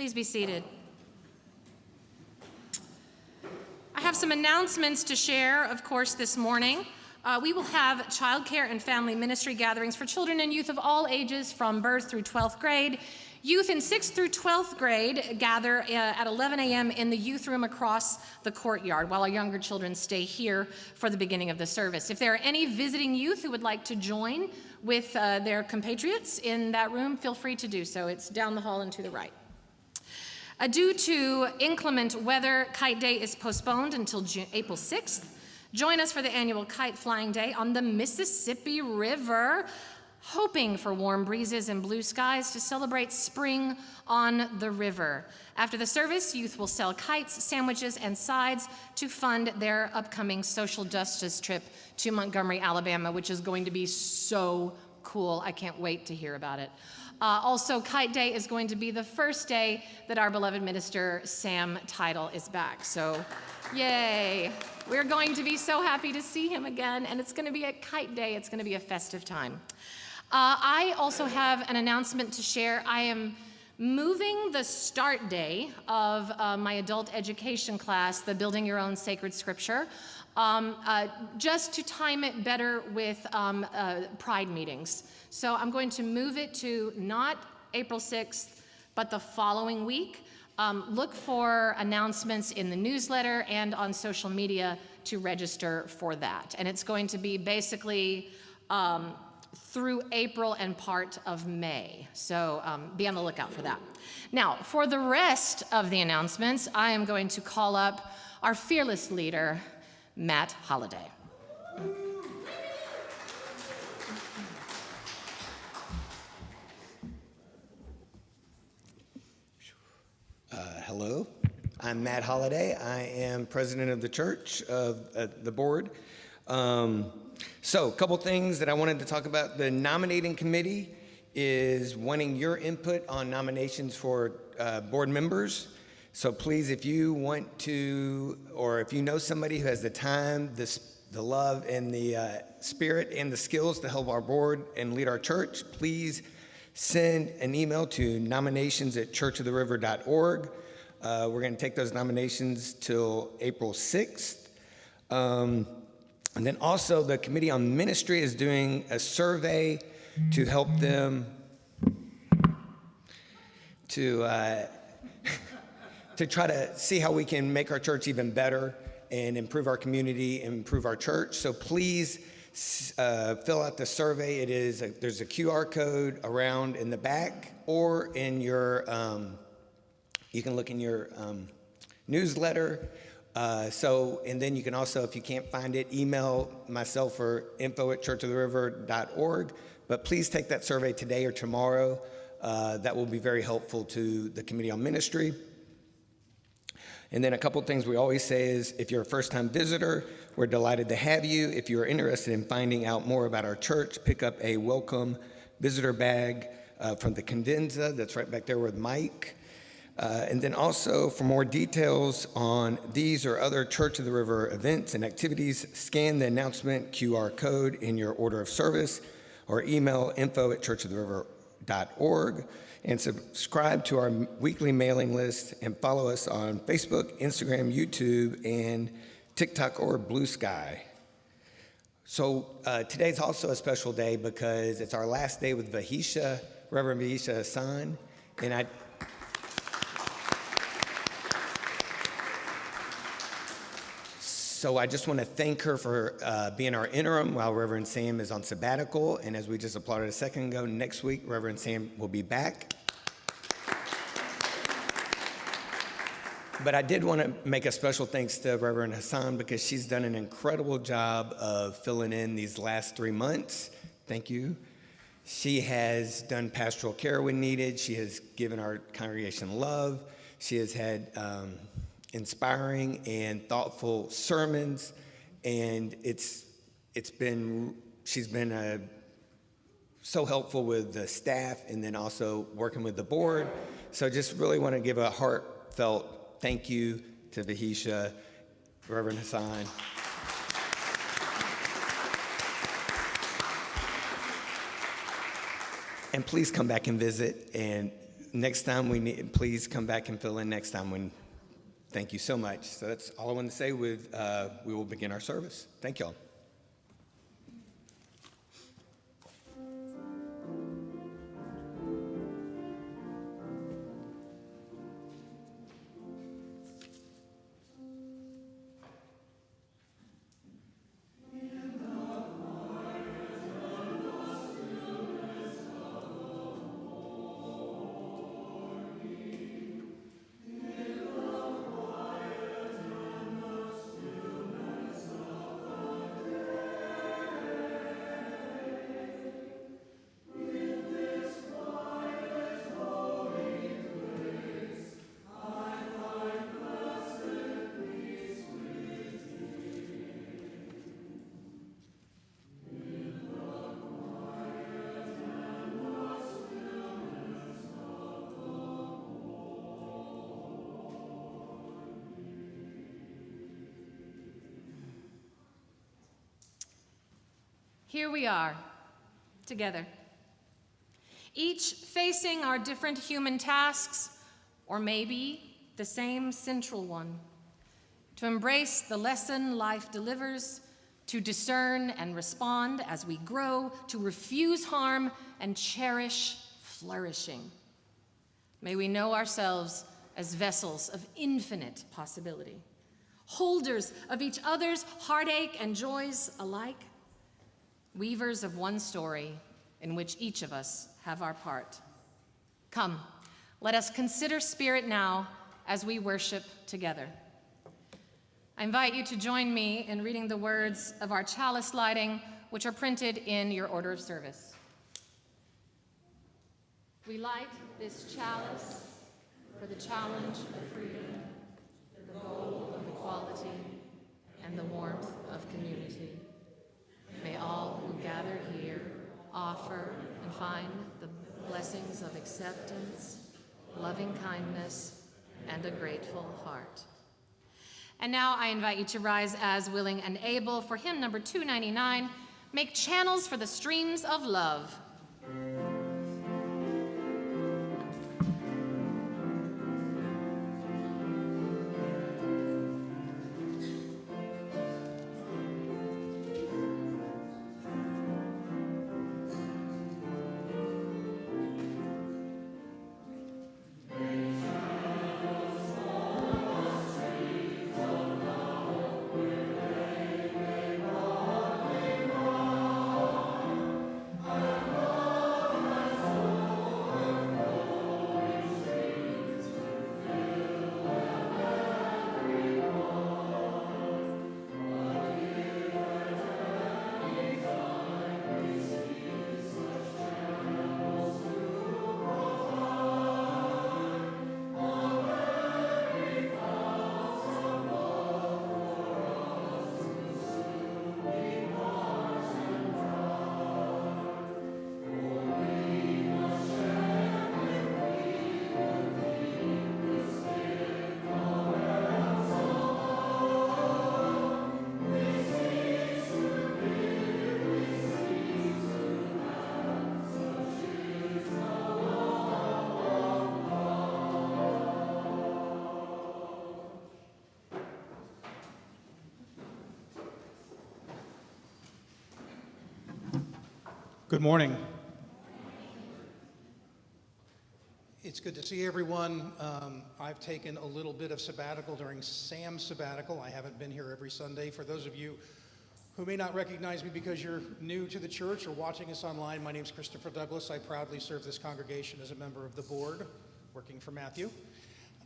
Please be seated. I have some announcements to share, of course, this morning. We will have childcare and family ministry gatherings for children and youth of all ages from birth through 12th grade. Youth in 6th through 12th grade gather at 11 a.m. in the youth room across the courtyard, while our younger children stay here for the beginning of the service. If there are any visiting youth who would like to join with their compatriots in that room, feel free to do so. It's down the hall and to the right. Due to inclement weather, Kite Day is postponed until April 6th. Join us for the annual Kite Flying Day on the Mississippi River, hoping for warm breezes and blue skies to celebrate spring on the river. After the service, youth will sell kites, sandwiches, and sides to fund their upcoming social justice trip to Montgomery, Alabama, which is going to be so cool. I can't wait to hear about it. Also, Kite Day is going to be the first day that our beloved minister, Sam Tidal, is back. So, yay. We're going to be so happy to see him again, and it's going to be a Kite Day. It's going to be a festive time. I also have an announcement to share. I am moving the start day of my adult education class, the Building Your Own Sacred Scripture, just to time it better with Pride meetings. So I'm going to move it to not April 6th, but the following week. Look for announcements in the newsletter and on social media to register for that. And it's going to be basically through April and part of May. So be on the lookout for that. Now, for the rest of the announcements, I am going to call up our fearless leader, Matt Holliday. Hello, I'm Matt Holliday. I am president of the church, of the board. So a couple things that I wanted to talk about. The nominating committee is wanting your input on nominations for board members. So please, if you want to, or if you know somebody who has the time, the love, and the spirit and the skills to help our board and lead our church, please send an email to nominations@churchoftheriver.org. We're going to take those nominations till April 6th. And then also the Committee on Ministry is doing a survey to help them to try to see how we can make our church even better and improve our community and improve our church. So please fill out the survey. There's a QR code around in the back or in your, you can look in your newsletter. And then you can also, if you can't find it, email myself or info@churchoftheriver.org. But please take that survey today or tomorrow. That will be very helpful to the Committee on Ministry. And then a couple things we always say is, if you're a first-time visitor, we're delighted to have you. If you're interested in finding out more about our church, pick up a welcome visitor bag from the Cadenza that's right back there with Mike. And then also, for more details on these or other Church of the River events and activities, scan the announcement QR code in your order of service or email info@churchoftheriver.org, and subscribe to our weekly mailing list and follow us on Facebook, Instagram, YouTube, and TikTok or Blue Sky. So today's also a special day because it's our last day with Vahisha, Reverend Vahisha Hassan, and So I just want to thank her for being our interim while Reverend Sam is on sabbatical. And as we just applauded a second ago, next week, Reverend Sam will be back. But I did want to make a special thanks to Reverend Hassan because she's done an incredible job of filling in these last 3 months. Thank you. She has done pastoral care when needed. She has given our congregation love. She has had inspiring and thoughtful sermons, and she's been so helpful with the staff and then also working with the board. So just really want to give a heartfelt thank you to Vahisha, Reverend Hassan. And please come back and visit and next time please come back and fill in next time. Thank you so much. So that's all I want to say. We will begin our service. Thank y'all. Here we are, together, each facing our different human tasks, or maybe the same central one, to embrace the lesson life delivers, to discern and respond as we grow, to refuse harm and cherish flourishing. May we know ourselves as vessels of infinite possibility, holders of each other's heartache and joys alike, weavers of one story in which each of us have our part. Come, let us consider spirit now as we worship together. I invite you to join me in reading the words of our chalice lighting, which are printed in your order of service. We light this chalice for the challenge of freedom, the goal of equality, and the warmth of community. May all who gather here offer and find the blessings of acceptance, loving kindness, and a grateful heart. And now I invite you to rise as willing and able for hymn number 299, Make Channels for the Streams of Love. Good morning. It's good to see everyone. I've taken a little bit of sabbatical during Sam's sabbatical. I haven't been here every Sunday. For those of you who may not recognize me because you're new to the church or watching us online, my name's Christopher Douglas. I proudly serve this congregation as a member of the board, working for Matthew.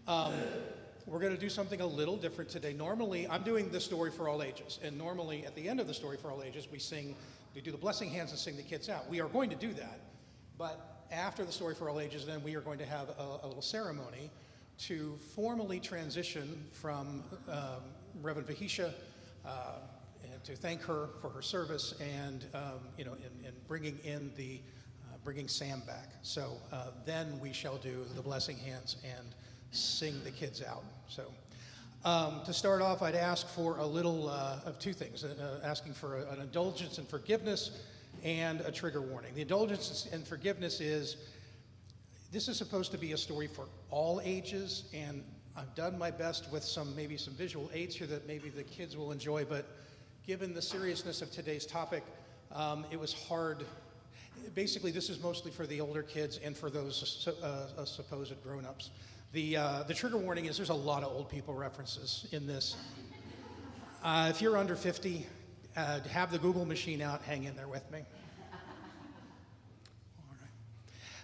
We're going to do something a little different today. Normally, I'm doing the Story for All Ages, and normally at the end of the Story for All Ages, we do the blessing hands and sing the kids out. We are going to do that, but after the Story for All Ages, then we are going to have a little ceremony to formally transition from Reverend Vahisha and to thank her for her service and in bringing Sam back. So then we shall do the blessing hands and sing the kids out. So to start off, I'd ask for a little of two things, asking for an indulgence and forgiveness and a trigger warning. The indulgence and forgiveness is This is supposed to be a story for all ages, and I've done my best with maybe some visual aids here that maybe the kids will enjoy, but given the seriousness of today's topic, it was hard. Basically, this is mostly for the older kids and for those supposed grown-ups. The trigger warning is there's a lot of old people references in this. If you're under 50, have the Google machine out, hang in there with me.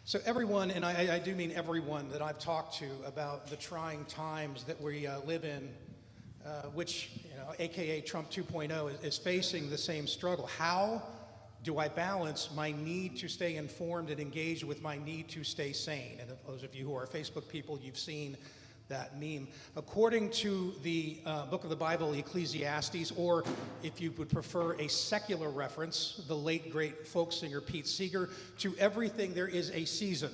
So everyone, and I do mean everyone that I've talked to about the trying times that we live in, which, AKA Trump 2.0, is facing the same struggle. How do I balance my need to stay informed and engaged with my need to stay sane? And those of you who are Facebook people, you've seen that meme. According to the book of the Bible, Ecclesiastes, or if you would prefer a secular reference, the late great folk singer Pete Seeger, to everything there is a season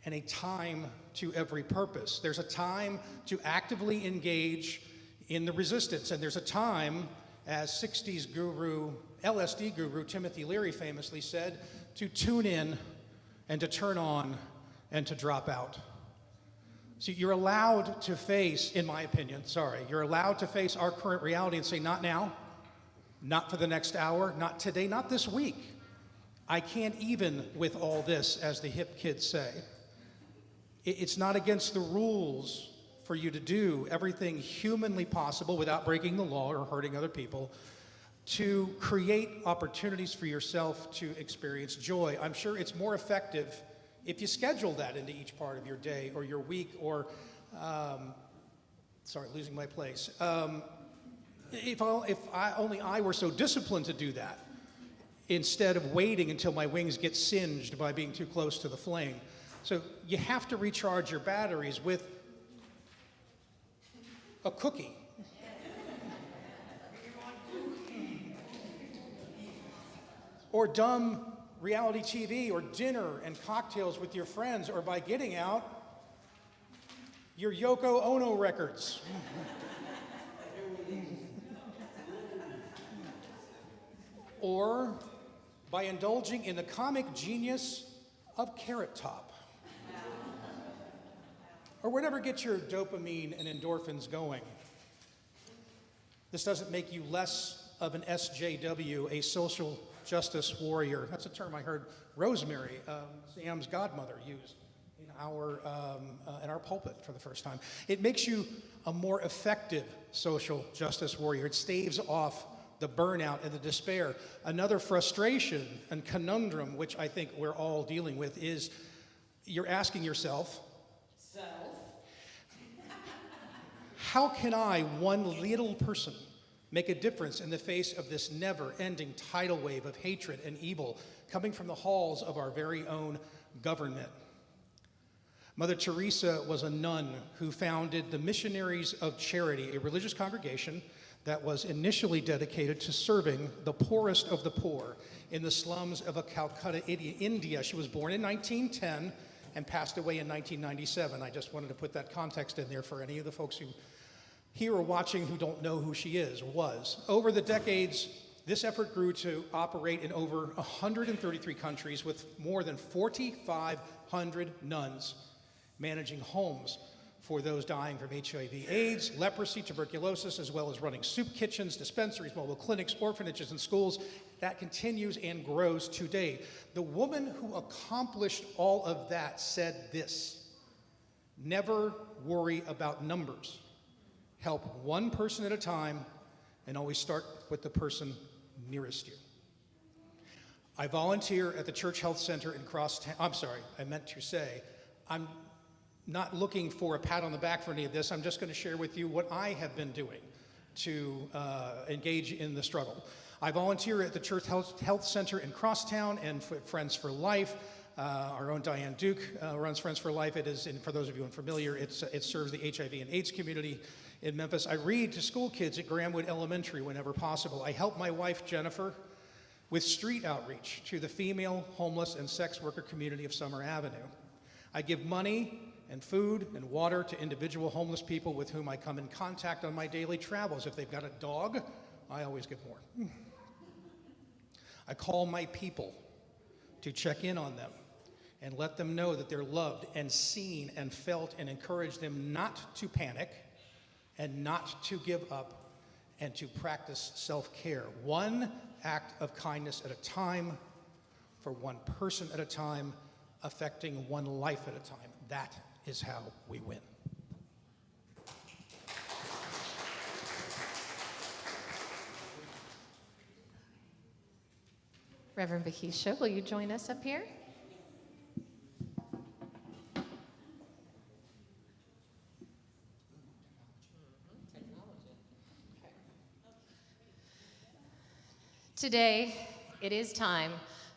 and a time to every purpose. There's a time to actively engage in the resistance, and there's a time, as 60s guru, LSD guru Timothy Leary famously said, to tune in and to turn on and to drop out. So you're allowed to face, in my opinion, you're allowed to face our current reality and say, not now, not for the next hour, not today, not this week. I can't even with all this, as the hip kids say. It's not against the rules for you to do everything humanly possible without breaking the law or hurting other people, to create opportunities for yourself to experience joy. I'm sure it's more effective if you schedule that into each part of your day or your week, or, losing my place. If only I were so disciplined to do that, instead of waiting until my wings get singed by being too close to the flame. So you have to recharge your batteries with a cookie. Or dumb reality TV, or dinner and cocktails with your friends, or by getting out your Yoko Ono records. Or by indulging in the comic genius of Carrot Top. Or whatever gets your dopamine and endorphins going. This doesn't make you less of an SJW, a social justice warrior. That's a term I heard Rosemary, Sam's godmother, use in our pulpit for the first time. It makes you a more effective social justice warrior. It staves off the burnout and the despair. Another frustration and conundrum, which I think we're all dealing with, is you're asking yourself, how can I, one little person, make a difference in the face of this never-ending tidal wave of hatred and evil coming from the halls of our very own government? Mother Teresa was a nun who founded the Missionaries of Charity, a religious congregation that was initially dedicated to serving the poorest of the poor in the slums of Calcutta, India. She was born in 1910 and passed away in 1997. I just wanted to put that context in there for any of the folks who here or watching who don't know who she is or was. Over the decades, this effort grew to operate in over 133 countries with more than 4,500 nuns managing homes for those dying from HIV/AIDS, leprosy, tuberculosis, as well as running soup kitchens, dispensaries, mobile clinics, orphanages, and schools. That continues and grows today. The woman who accomplished all of that said this: never worry about numbers. Help one person at a time, and always start with the person nearest you. I volunteer at the Church Health Center in Crosstown. I'm not looking for a pat on the back for any of this. I'm just going to share with you what I have been doing to engage in the struggle. I volunteer at the Church Health Center in Crosstown and Friends for Life. Our own Diane Duke runs Friends for Life. It is, and for those of you unfamiliar, it serves the HIV and AIDS community in Memphis. I read to school kids at Grahamwood Elementary whenever possible. I help my wife, Jennifer, with street outreach to the female, homeless, and sex worker community of Summer Avenue. I give money and food and water to individual homeless people with whom I come in contact on my daily travels. If they've got a dog, I always give more. I call my people to check in on them and let them know that they're loved and seen and felt, and encourage them not to panic and not to give up and to practice self-care. One act of kindness at a time, for one person at a time, affecting one life at a time. That is how we win. Reverend Vahisha, will you join us up here? Today, it is time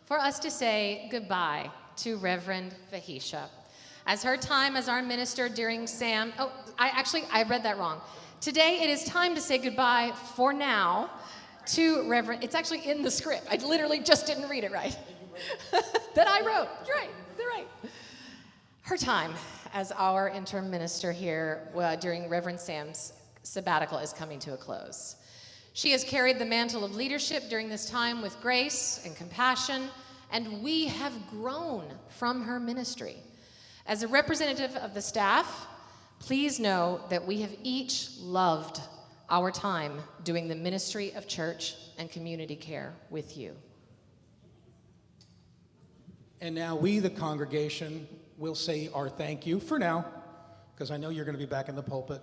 for us to say goodbye to Reverend Vahisha. As her time as our minister during SAM, I read that wrong. Today, it is time to say goodbye for now to Reverend, it's actually in the script. I literally just didn't read it right. That I wrote, you're right. Her time as our interim minister here during Reverend Sam's sabbatical is coming to a close. She has carried the mantle of leadership during this time with grace and compassion, and we have grown from her ministry. As a representative of the staff, please know that we have each loved our time doing the ministry of church and community care with you. And now we, the congregation, will say our thank you for now, because I know you're going to be back in the pulpit.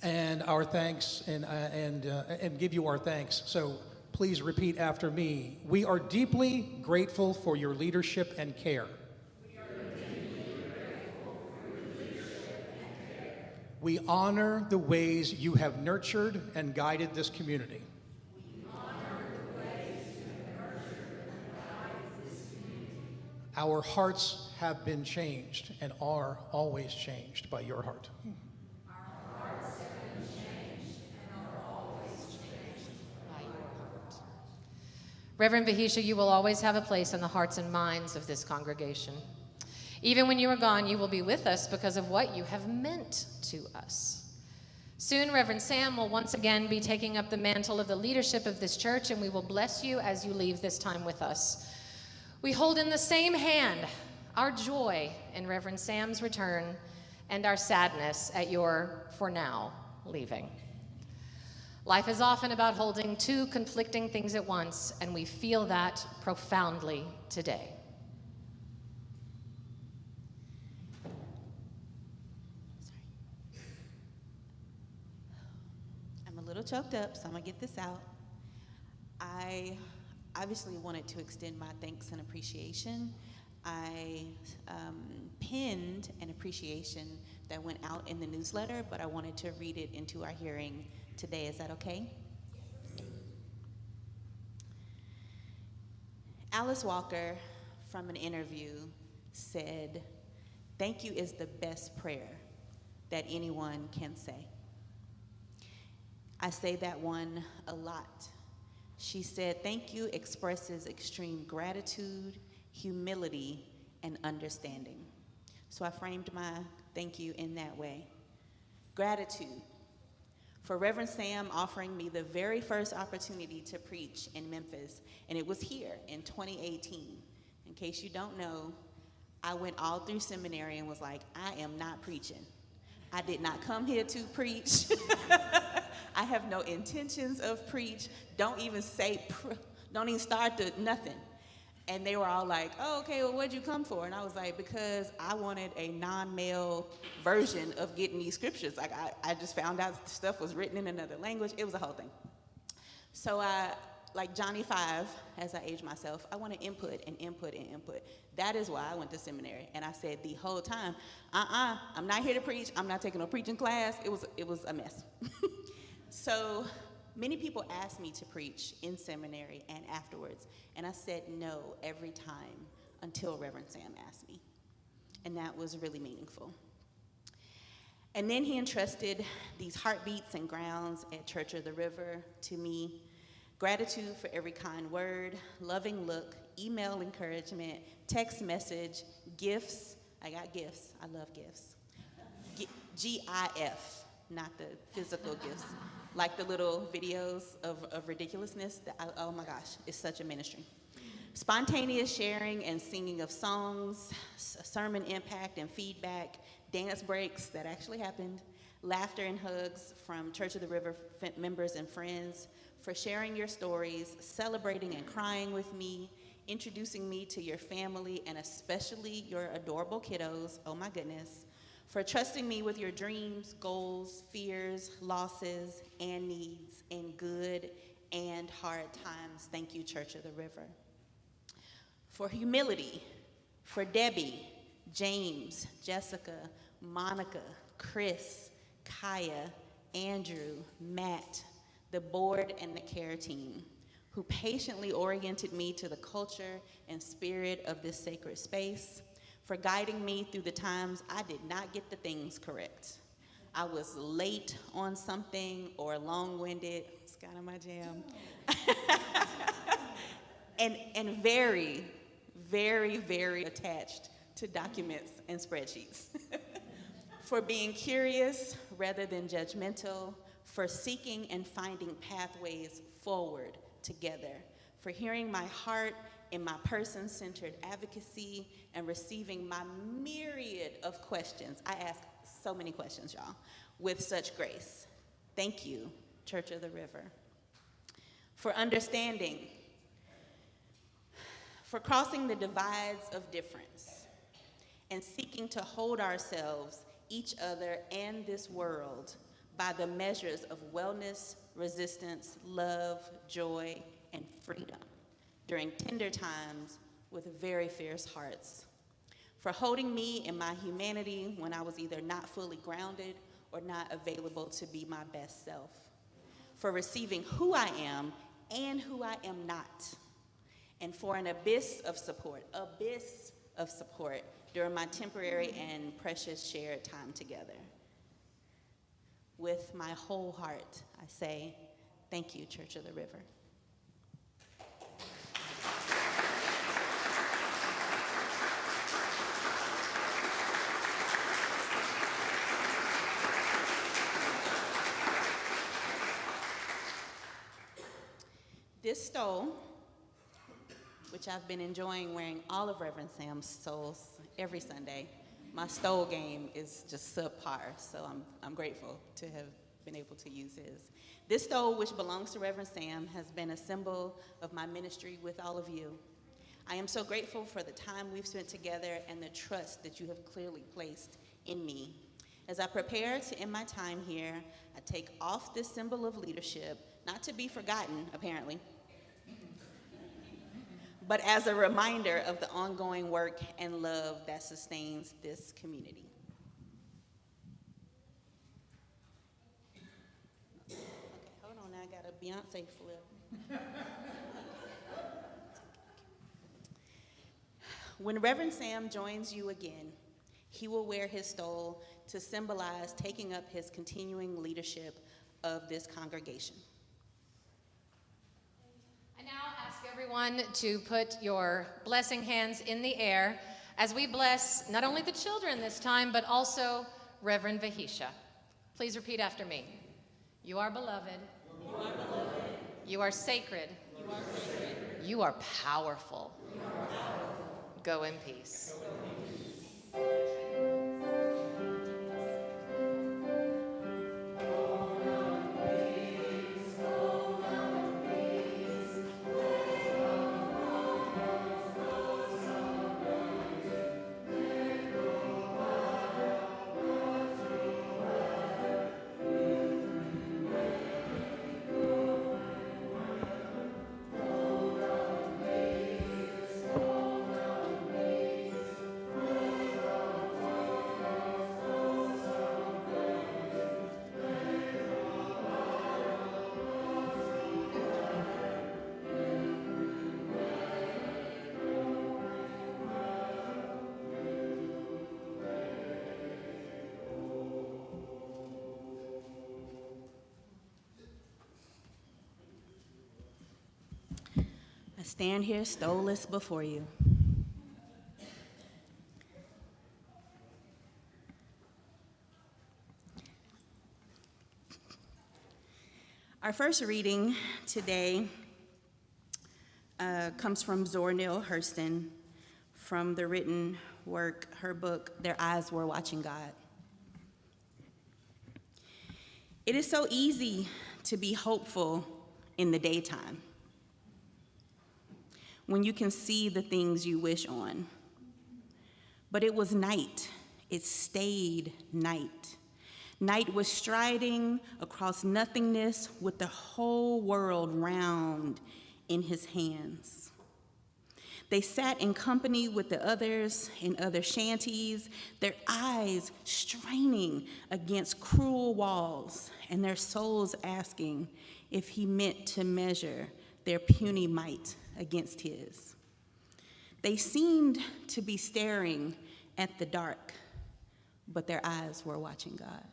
And our thanks, and give you our thanks. So please repeat after me. We are deeply grateful for your leadership and care. We honor the ways you have nurtured and guided this community. Our hearts have been changed and are always changed by your heart. Reverend Vahisha, you will always have a place in the hearts and minds of this congregation. Even when you are gone, you will be with us because of what you have meant to us. Soon, Reverend Sam will once again be taking up the mantle of the leadership of this church, and we will bless you as you leave this time with us. We hold in the same hand our joy in Reverend Sam's return and our sadness at your, for now, leaving. Life is often about holding two conflicting things at once, and we feel that profoundly today. I'm a little choked up, so I'm gonna get this out. I obviously wanted to extend my thanks and appreciation. I pinned an appreciation that went out in the newsletter, but I wanted to read it into our hearing today. Is that okay? Alice Walker, from an interview, said, "Thank you is the best prayer that anyone can say." I say that one a lot. She said, "Thank you expresses extreme gratitude, humility, and understanding." So I framed my thank you in that way. Gratitude for Reverend Sam offering me the very first opportunity to preach in Memphis, and it was here in 2018. In case you don't know, I went all through seminary and was like, I am not preaching. I did not come here to preach. I have no intentions of preach. Don't even start to nothing. And they were all like, oh, okay, well, what'd you come for? And I was like, because I wanted a non-male version of getting these scriptures. Like, I just found out stuff was written in another language. It was a whole thing. So I, like Johnny 5, as I age myself, I want to input and input and input. That is why I went to seminary. And I said the whole time, I'm not here to preach. I'm not taking no preaching class. It was a mess. So many people asked me to preach in seminary and afterwards, and I said no every time until Reverend Sam asked me, and that was really meaningful. And then he entrusted these heartbeats and grounds at Church of the River to me. Gratitude for every kind word, loving look, email encouragement, text message, gifts. I got gifts. I love gifts. GIF, not the physical gifts. Like the little videos of ridiculousness. Oh my gosh, it's such a ministry. Spontaneous sharing and singing of songs, sermon impact and feedback, dance breaks that actually happened, laughter and hugs from Church of the River members and friends, for sharing your stories, celebrating and crying with me, introducing me to your family and especially your adorable kiddos, oh my goodness, for trusting me with your dreams, goals, fears, losses, and needs in good and hard times. Thank you, Church of the River. For humility, for Debbie, James, Jessica, Monica, Chris, Kaya, Andrew, Matt, the board and the care team, who patiently oriented me to the culture and spirit of this sacred space, for guiding me through the times I did not get the things correct. I was late on something or long-winded, it's kind of my jam, and very, very, very attached to documents and spreadsheets. For being curious rather than judgmental, for seeking and finding pathways forward together, for hearing my heart in my person-centered advocacy and receiving my myriad of questions. I ask so many questions, y'all, with such grace. Thank you, Church of the River. For understanding, for crossing the divides of difference and seeking to hold ourselves, each other, and this world by the measures of wellness, resistance, love, joy, and freedom during tender times with very fierce hearts. For holding me in my humanity when I was either not fully grounded or not available to be my best self. For receiving who I am and who I am not. And for an abyss of support during my temporary and precious shared time together. With my whole heart, I say, thank you, Church of the River. This stole, which I've been enjoying wearing all of Reverend Sam's stoles every Sunday. My stole game is just subpar, so I'm grateful to have been able to use his. This stole, which belongs to Reverend Sam, has been a symbol of my ministry with all of you. I am so grateful for the time we've spent together and the trust that you have clearly placed in me. As I prepare to end my time here, I take off this symbol of leadership, not to be forgotten, apparently, but as a reminder of the ongoing work and love that sustains this community. Okay, hold on, I got a Beyonce flip. When Reverend Sam joins you again, he will wear his stole to symbolize taking up his continuing leadership of this congregation. I now ask everyone to put your blessing hands in the air as we bless not only the children this time, but also Reverend Vahisha. Please repeat after me. You are beloved. You are beloved. You are sacred. You are sacred. You are powerful. You are powerful. Go in peace. Go in peace. I stand here stoleless before you. Our first reading today comes from Zora Neale Hurston from the written work, her book, Their Eyes Were Watching God. It is so easy to be hopeful in the daytime when you can see the things you wish on. But it was night. It stayed night. Night was striding across nothingness with the whole world round in his hands. They sat in company with the others in other shanties, their eyes straining against cruel walls and their souls asking if he meant to measure their puny might against his. They seemed to be staring at the dark, but their eyes were watching God.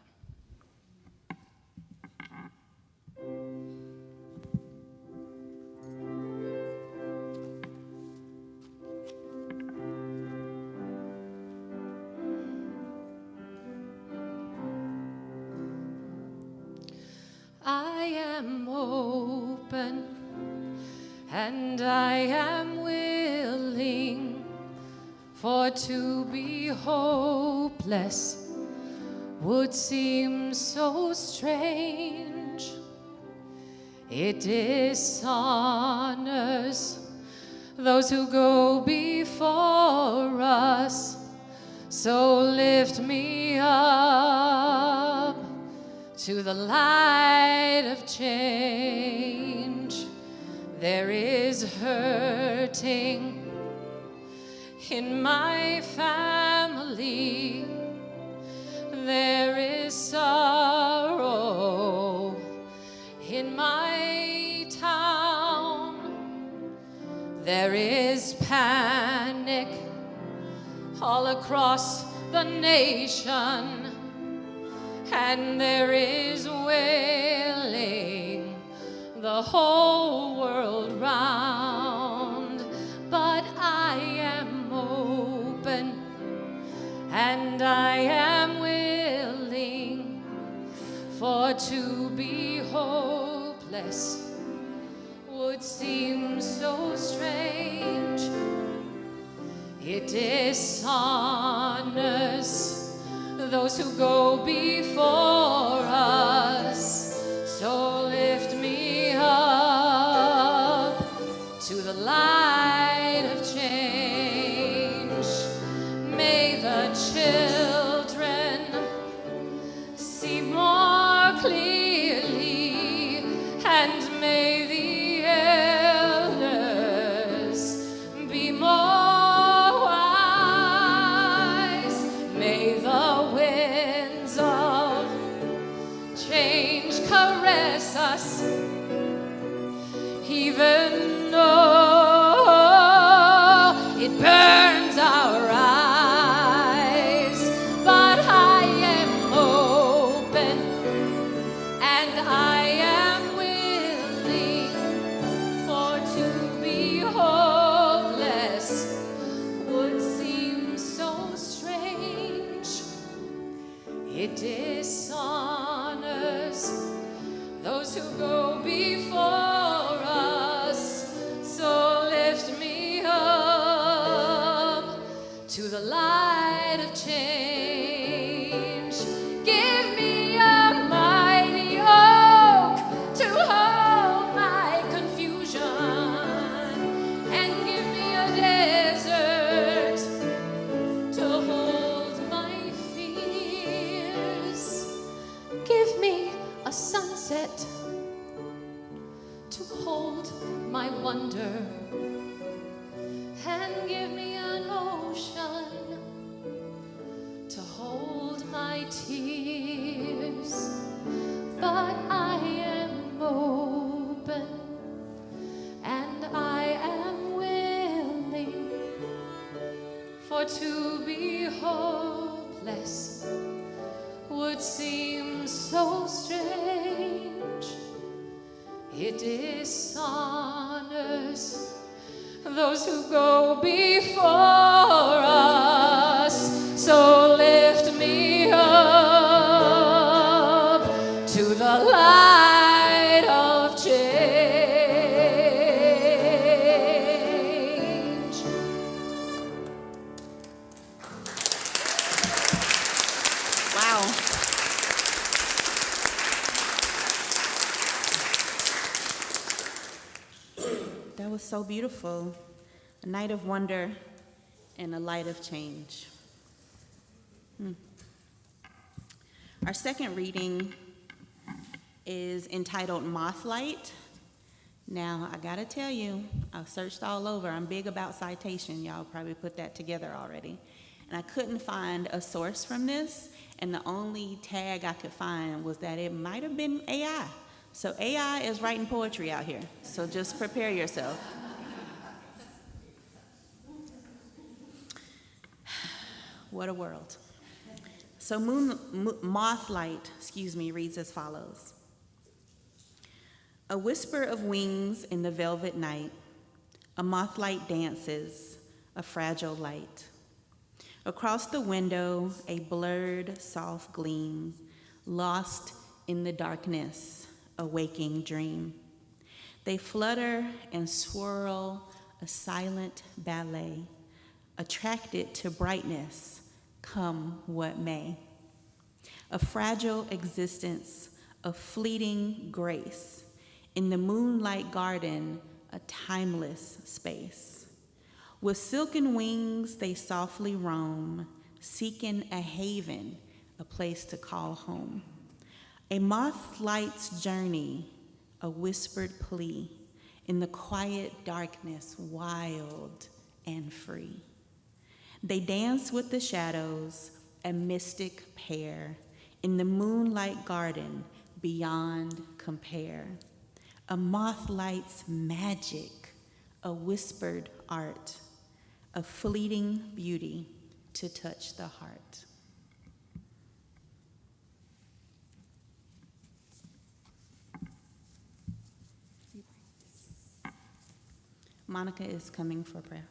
I am open and I am willing, for to be hopeless would seem so strange. It dishonors those who go before us, so lift me up to the light of change. There is hurting in my family. There is sorrow in my town. There is panic all across the nation. And there is wailing the whole world round. But I am open and I am willing, for to be hopeless would seem so strange. It dishonors those who go before us, so lift me up to the light of change. May the children see more clearly, and may the elders be more. Us, even though it burns our eyes. But I am open and I am willing, for to be hopeless would seem so strange. It dishonors those who go before us, so lift me up to the light of change. Give me a mighty oak to hold my confusion, and give me a desert to hold my fears. Give me a sunset to hold my wonder, and give me an ocean to hold my tears. But I am open and I am willing, for to be hopeless would seem so strange. It dishonors those who go before us, so lift me up to the light of change. so beautiful, a night of wonder and a light of change. Our second reading is entitled Mothlight. Now, I gotta tell you, I've searched all over. I'm big about citation. Y'all probably put that together already. And I couldn't find a source from this, and the only tag I could find was that it might have been AI. So AI is writing poetry out here, so just prepare yourself. What a world. So Mothlight, reads as follows. A whisper of wings in the velvet night, a mothlight dances, a fragile light. Across the window, a blurred, soft gleam, lost in the darkness, a waking dream. They flutter and swirl, a silent ballet, attracted to brightness, come what may. A fragile existence, a fleeting grace, in the moonlight garden, a timeless space. With silken wings, they softly roam, seeking a haven, a place to call home. A mothlight's journey, a whispered plea, in the quiet darkness, wild and free. They dance with the shadows, a mystic pair, in the moonlight garden, beyond compare. A mothlight's magic, a whispered art, a fleeting beauty to touch the heart. Monica is coming for prayer.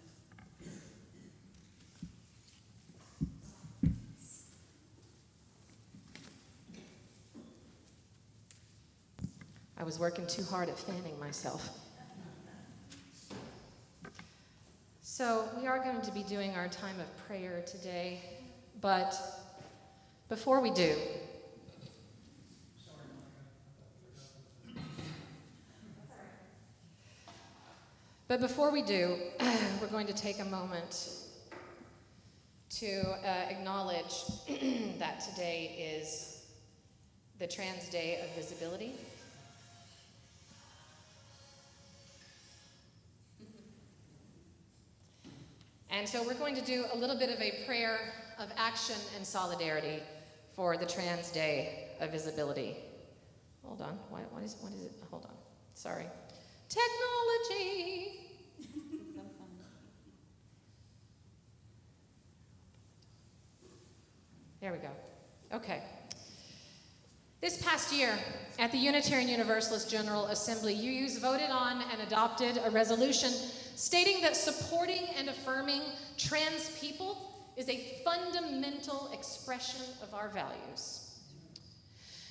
I was working too hard at fanning myself. So we are going to be doing our time of prayer today, but before we do, we're going to take a moment to acknowledge that today is the Trans Day of Visibility. And so we're going to do a little bit of a prayer of action and solidarity for the Trans Day of Visibility. Hold on, what is it? Hold on, sorry. Technology! There we go. Okay. This past year, at the Unitarian Universalist General Assembly, UUs voted on and adopted a resolution stating that supporting and affirming trans people is a fundamental expression of our values.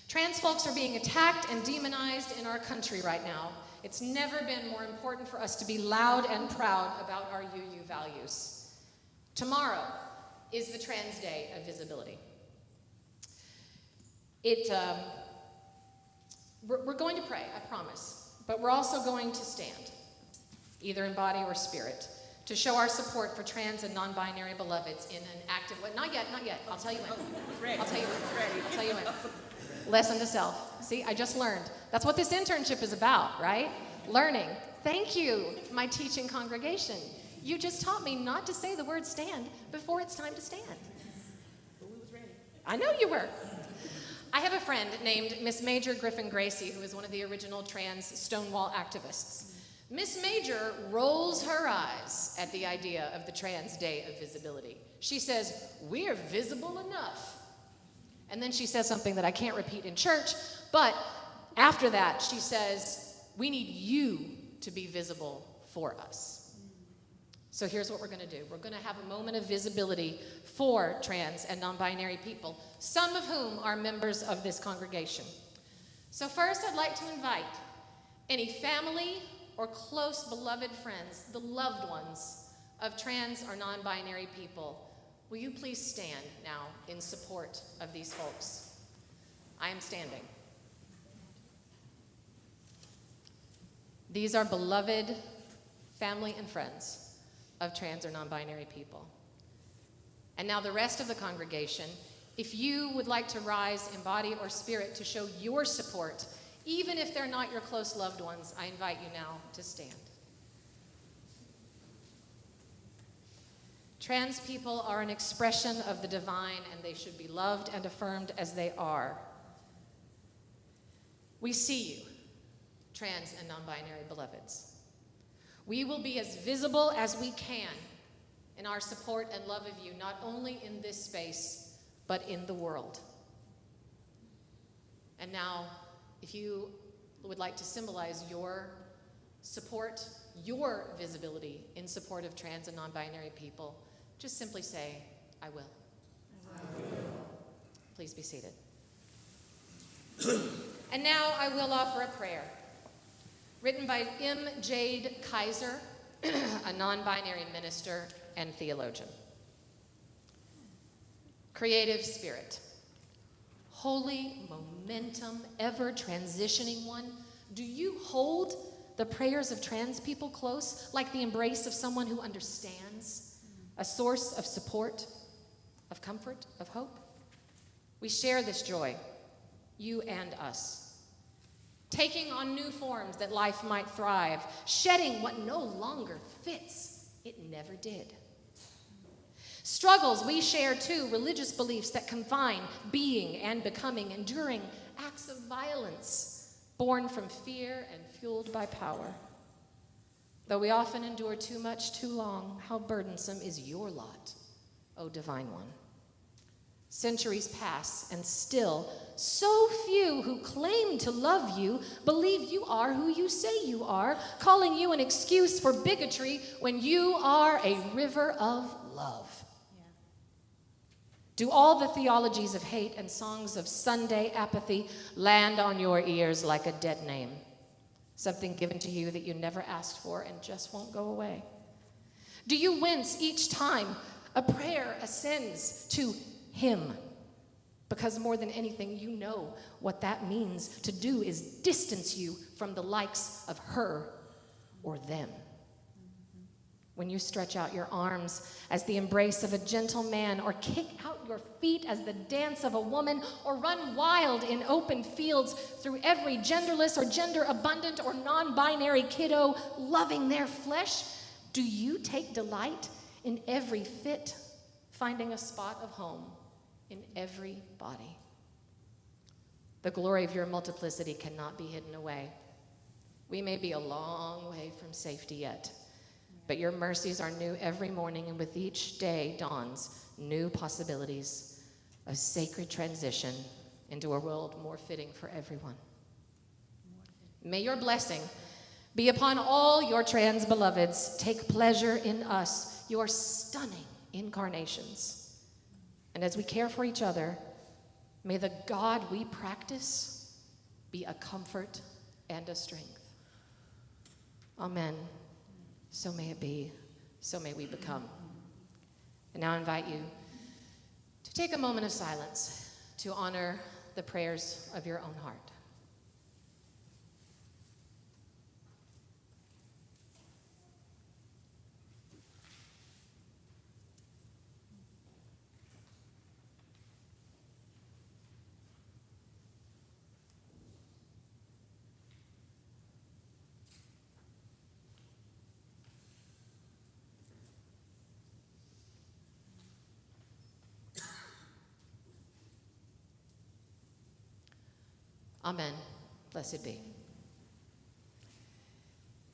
Trans folks are being attacked and demonized in our country right now. It's never been more important for us to be loud and proud about our UU values. Tomorrow is the Trans Day of Visibility. We're going to pray, I promise, but we're also going to stand, either in body or spirit, to show our support for trans and non-binary beloveds in an active way. Not yet. I'll tell you when. I'll tell you when. Lesson to self. See, I just learned. That's what this internship is about, right? Learning. Thank you, my teaching congregation. You just taught me not to say the word stand before it's time to stand. But we was ready. I know you were. I have a friend named Miss Major Griffin Gracie, who is one of the original trans Stonewall activists. Miss Major rolls her eyes at the idea of the Trans Day of Visibility. She says, "We are visible enough." And then she says something that I can't repeat in church, but after that, she says, "We need you to be visible for us." So here's what we're going to do. We're going to have a moment of visibility for trans and non-binary people, some of whom are members of this congregation. So first, I'd like to invite any family or close beloved friends, the loved ones of trans or non-binary people. Will you please stand now in support of these folks? I am standing. These are beloved family, and friends of trans or non-binary people. And now the rest of the congregation, if you would like to rise in body or spirit to show your support, even if they're not your close loved ones, I invite you now to stand. Trans people are an expression of the divine, and they should be loved and affirmed as they are. We see you, trans and non-binary beloveds. We will be as visible as we can in our support and love of you, not only in this space, but in the world. And now, if you would like to symbolize your support, your visibility in support of trans and non-binary people, just simply say, I will. I will. Please be seated. And now I will offer a prayer written by M. Jade Kaiser, a non-binary minister and theologian. Creative Spirit, holy momentum, ever transitioning one, do you hold the prayers of trans people close like the embrace of someone who understands, a source of support, of comfort, of hope? We share this joy, you and us, taking on new forms that life might thrive, shedding what no longer fits, it never did. Struggles we share too, religious beliefs that confine being and becoming, enduring acts of violence born from fear and fueled by power. Though we often endure too much too long, how burdensome is your lot, O Divine One. Centuries pass, and still so few who claim to love you believe you are who you say you are, calling you an excuse for bigotry when you are a river of love. Do all the theologies of hate and songs of Sunday apathy land on your ears like a dead name? Something given to you that you never asked for and just won't go away? Do you wince each time a prayer ascends to Him? Because more than anything, you know what that means to do is distance you from the likes of her or them. When you stretch out your arms as the embrace of a gentle man, or kick out your feet as the dance of a woman, or run wild in open fields through every genderless or gender-abundant or non-binary kiddo loving their flesh, do you take delight in every fit, finding a spot of home in every body? The glory of your multiplicity cannot be hidden away. We may be a long way from safety yet, but your mercies are new every morning, and with each day dawns new possibilities of sacred transition into a world more fitting for everyone. May your blessing be upon all your trans beloveds. Take pleasure in us, your stunning incarnations. And as we care for each other, may the God we practice be a comfort and a strength. Amen. So may it be, so may we become. And now I invite you to take a moment of silence to honor the prayers of your own heart. Amen. Blessed be.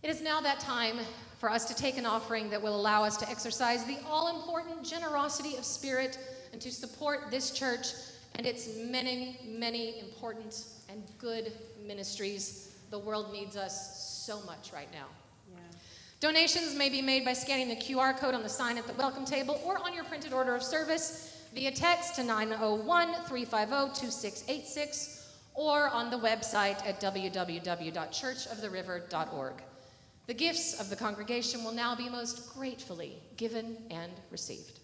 It is now that time for us to take an offering that will allow us to exercise the all-important generosity of spirit and to support this church and its many, many important and good ministries. The world needs us so much right now. Yeah. Donations may be made by scanning the QR code on the sign at the welcome table or on your printed order of service via text to 901-350-2686 or on the website at www.churchoftheriver.org. The gifts of the congregation will now be most gratefully given and received.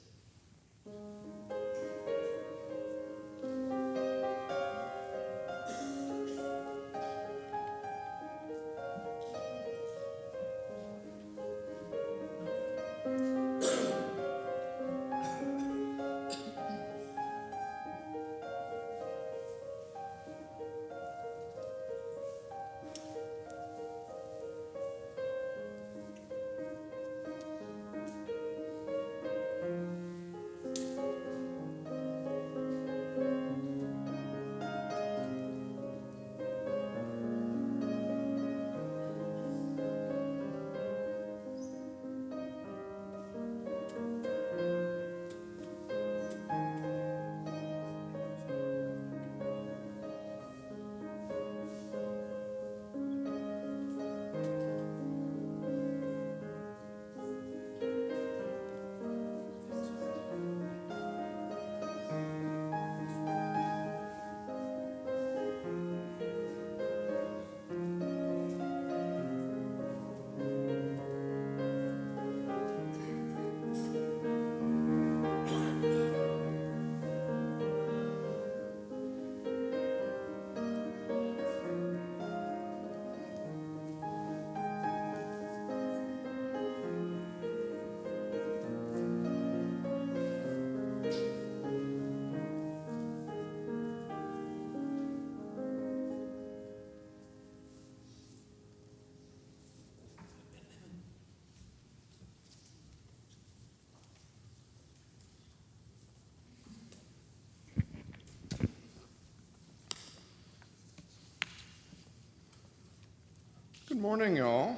Good morning, y'all.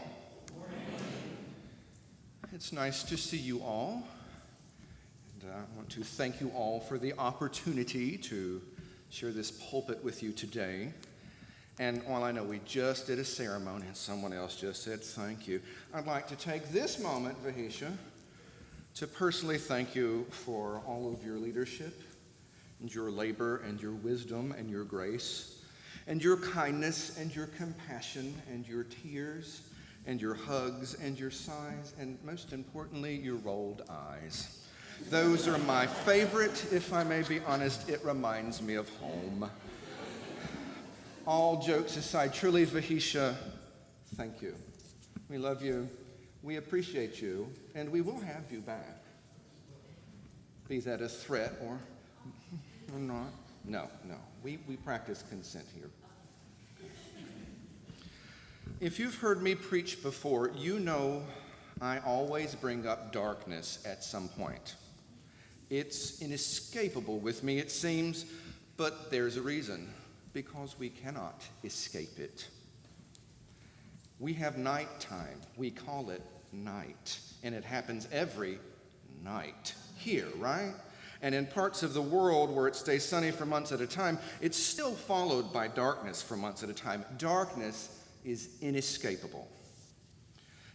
It's nice to see you all. And I want to thank you all for the opportunity to share this pulpit with you today. And while I know we just did a ceremony and someone else just said thank you, I'd like to take this moment, Vahisha, to personally thank you for all of your leadership and your labor and your wisdom and your grace and your kindness and your compassion and your tears and your hugs and your sighs and most importantly, your rolled eyes. Those are my favorite. If I may be honest, it reminds me of home. All jokes aside, truly, Vahisha, thank you. We love you, we appreciate you, and we will have you back. Be that a threat or not. No. We practice consent here. If you've heard me preach before, you know I always bring up darkness at some point. It's inescapable with me, it seems, but there's a reason. Because we cannot escape it. We have nighttime. We call it night. And it happens every night here, right? And in parts of the world where it stays sunny for months at a time, it's still followed by darkness for months at a time. Darkness is inescapable.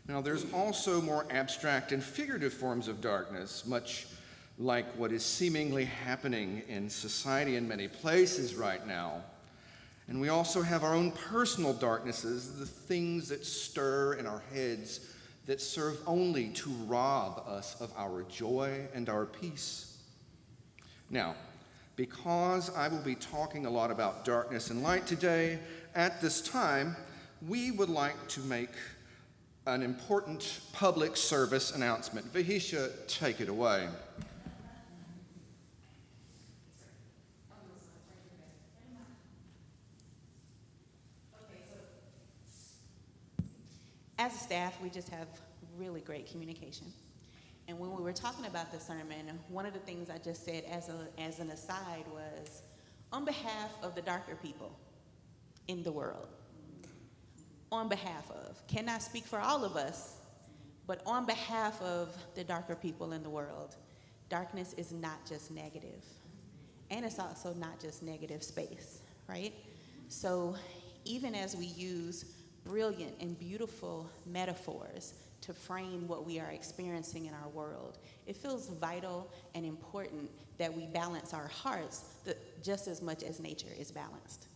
Now, there's also more abstract and figurative forms of darkness, much like what is seemingly happening in society in many places right now. And we also have our own personal darknesses, the things that stir in our heads that serve only to rob us of our joy and our peace. Now, because I will be talking a lot about darkness and light today, at this time, we would like to make an important public service announcement. Vahisha, take it away. As a staff, we just have really great communication. And when we were talking about the sermon, one of the things I just said as an aside was, on behalf of the darker people in the world, on behalf of, cannot speak for all of us, but on behalf of the darker people in the world, darkness is not just negative. And it's also not just negative space, right? So even as we use brilliant and beautiful metaphors to frame what we are experiencing in our world, it feels vital and important that we balance our hearts just as much as nature is balanced.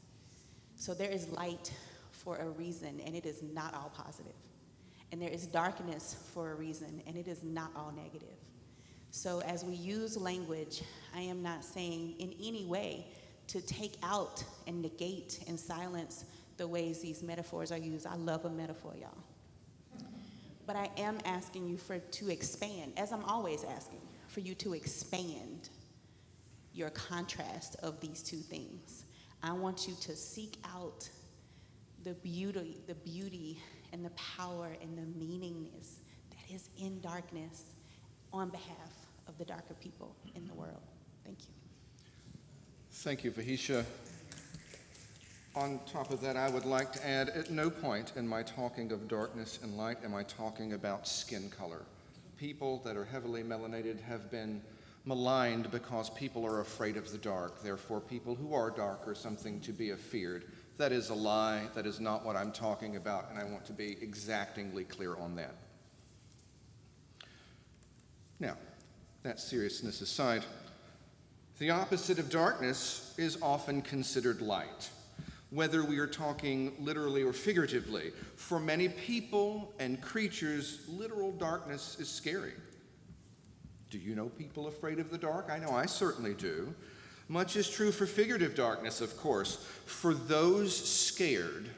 So there is light for a reason, and it is not all positive. And there is darkness for a reason, and it is not all negative. So as we use language, I am not saying in any way to take out and negate and silence the ways these metaphors are used. I love a metaphor, y'all. But I am asking you to expand, as I'm always asking, for you to expand your contrast of these two things. I want you to seek out the beauty and the power and the meaningness that is in darkness on behalf of the darker people in the world. Thank you. Thank you, Vahisha. On top of that, I would like to add, at no point in my talking of darkness and light am I talking about skin color. People that are heavily melanated have been maligned because people are afraid of the dark. Therefore, people who are dark are something to be feared. That is a lie. That is not what I'm talking about, and I want to be exactingly clear on that. Now, that seriousness aside, the opposite of darkness is often considered light. Whether we are talking literally or figuratively, for many people and creatures, literal darkness is scary. Do you know people afraid of the dark? I know I certainly do. Much is true for figurative darkness, of course. For those scared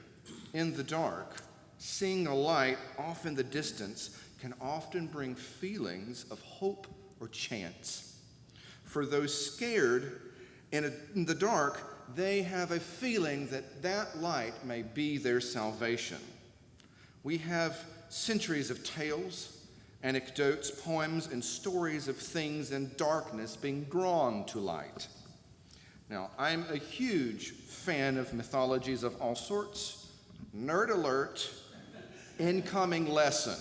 in the dark, seeing a light off in the distance can often bring feelings of hope or chance. For those scared in the dark, they have a feeling that that light may be their salvation. We have centuries of tales, anecdotes, poems, and stories of things in darkness being drawn to light. Now, I'm a huge fan of mythologies of all sorts. Nerd alert. Incoming lesson.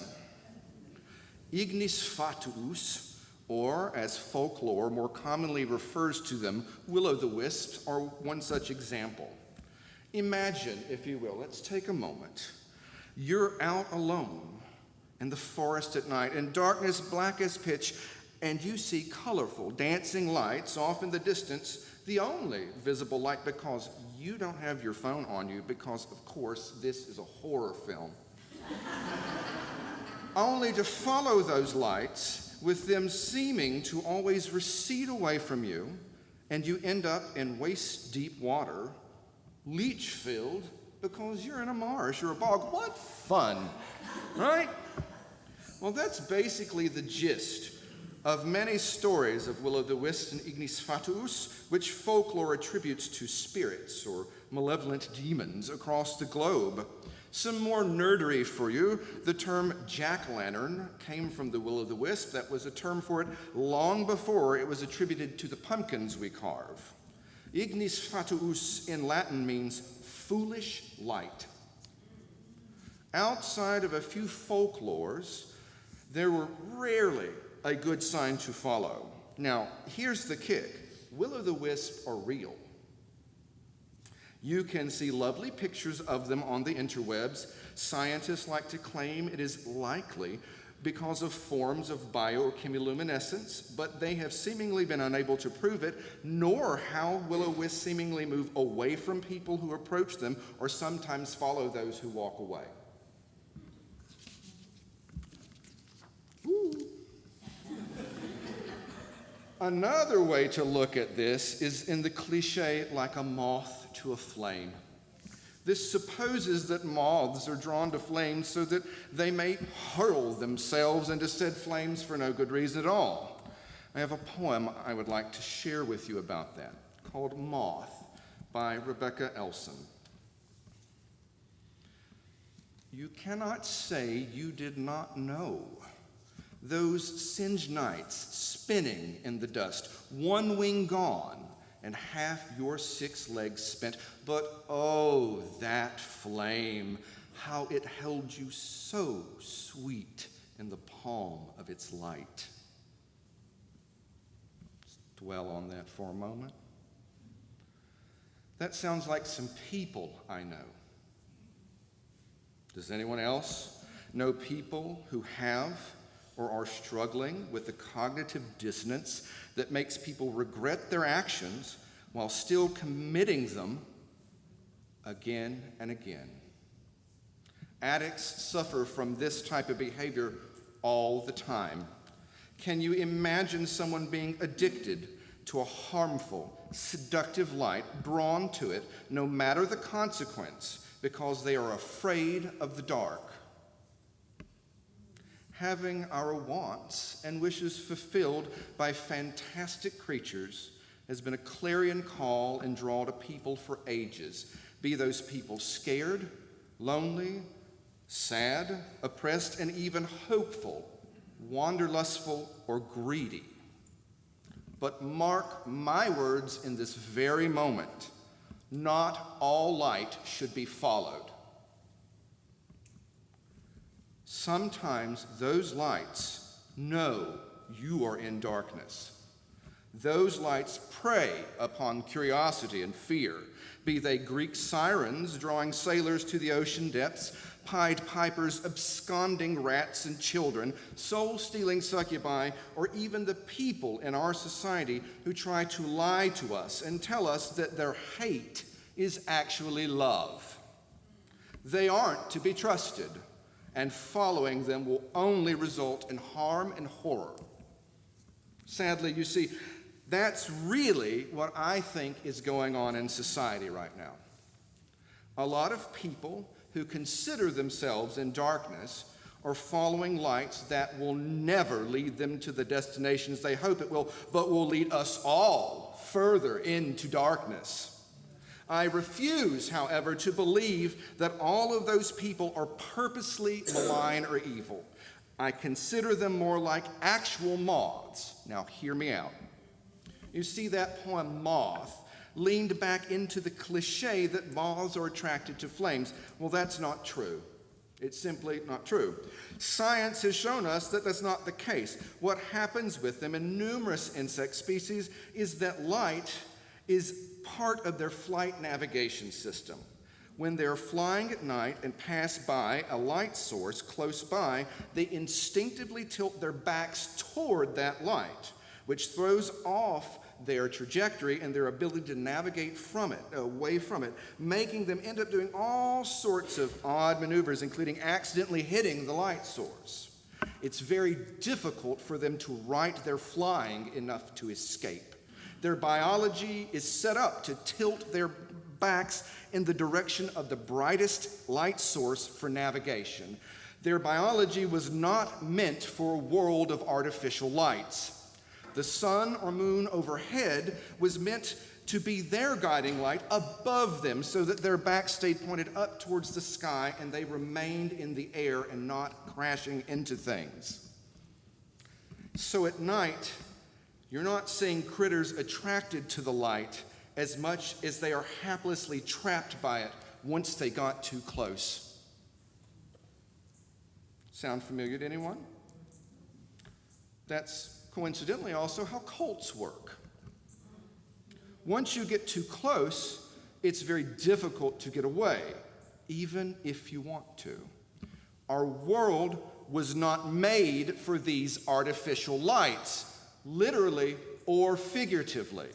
Ignis fatuus, or as folklore more commonly refers to them, will-o'-the-wisps, are one such example. Imagine, if you will, let's take a moment. You're out alone in the forest at night, in darkness black as pitch, and you see colorful dancing lights off in the distance, the only visible light because you don't have your phone on you because, of course, this is a horror film. Only to follow those lights with them seeming to always recede away from you, and you end up in waist-deep water, leech-filled, because you're in a marsh or a bog. What fun, right? Well, that's basically the gist of many stories of will-o'-the-wisp and ignis fatuus, which folklore attributes to spirits or malevolent demons across the globe. Some more nerdery for you. The term jack-o'-lantern came from the will-o'-the-wisp. That was a term for it long before it was attributed to the pumpkins we carve. Ignis fatuus in Latin means foolish light. Outside of a few folklores, there were rarely a good sign to follow. Now, here's the kick. Will-o'-the-wisps are real. You can see lovely pictures of them on the interwebs. Scientists like to claim it is likely because of forms of biochemiluminescence, but they have seemingly been unable to prove it, nor how will-o'-wisps seemingly move away from people who approach them or sometimes follow those who walk away. Ooh. Another way to look at this is in the cliche, like a moth to a flame. This supposes that moths are drawn to flames so that they may hurl themselves into said flames for no good reason at all. I have a poem I would like to share with you about that, called Moth by Rebecca Elson. You cannot say you did not know. Those singed nights spinning in the dust, one wing gone and half your 6 legs spent. But oh, that flame, how it held you so sweet in the palm of its light. Just dwell on that for a moment. That sounds like some people I know. Does anyone else know people who have or are struggling with the cognitive dissonance that makes people regret their actions while still committing them again and again? Addicts suffer from this type of behavior all the time. Can you imagine someone being addicted to a harmful, seductive light, drawn to it no matter the consequence because they are afraid of the dark? Having our wants and wishes fulfilled by fantastic creatures has been a clarion call and draw to people for ages, be those people scared, lonely, sad, oppressed, and even hopeful, wanderlustful, or greedy. But mark my words in this very moment, not all light should be followed. Sometimes those lights know you are in darkness. Those lights prey upon curiosity and fear, be they Greek sirens drawing sailors to the ocean depths, Pied Pipers absconding rats and children, soul-stealing succubi, or even the people in our society who try to lie to us and tell us that their hate is actually love. They aren't to be trusted, and following them will only result in harm and horror. Sadly, you see, that's really what I think is going on in society right now. A lot of people who consider themselves in darkness are following lights that will never lead them to the destinations they hope it will, but will lead us all further into darkness. I refuse, however, to believe that all of those people are purposely malign or evil. I consider them more like actual moths. Now, hear me out. You see, that poem, Moth, leaned back into the cliche that moths are attracted to flames. Well, that's not true. It's simply not true. Science has shown us that that's not the case. What happens with them in numerous insect species is that light is part of their flight navigation system. When they're flying at night and pass by a light source close by, they instinctively tilt their backs toward that light, which throws off their trajectory and their ability to navigate from it, away from it, making them end up doing all sorts of odd maneuvers, including accidentally hitting the light source. It's very difficult for them to right their flying enough to escape. Their biology is set up to tilt their backs in the direction of the brightest light source for navigation. Their biology was not meant for a world of artificial lights. The sun or moon overhead was meant to be their guiding light above them so that their backs stayed pointed up towards the sky and they remained in the air and not crashing into things. So at night, you're not seeing critters attracted to the light as much as they are haplessly trapped by it once they got too close. Sound familiar to anyone? That's coincidentally also how cults work. Once you get too close, it's very difficult to get away, even if you want to. Our world was not made for these artificial lights, literally or figuratively.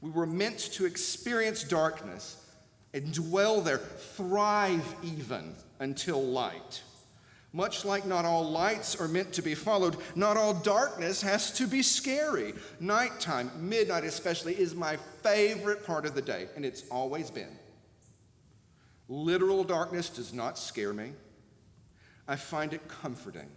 We were meant to experience darkness and dwell there, thrive even until light. Much like not all lights are meant to be followed, not all darkness has to be scary. Nighttime, midnight especially, is my favorite part of the day, and it's always been. Literal darkness does not scare me. I find it comforting.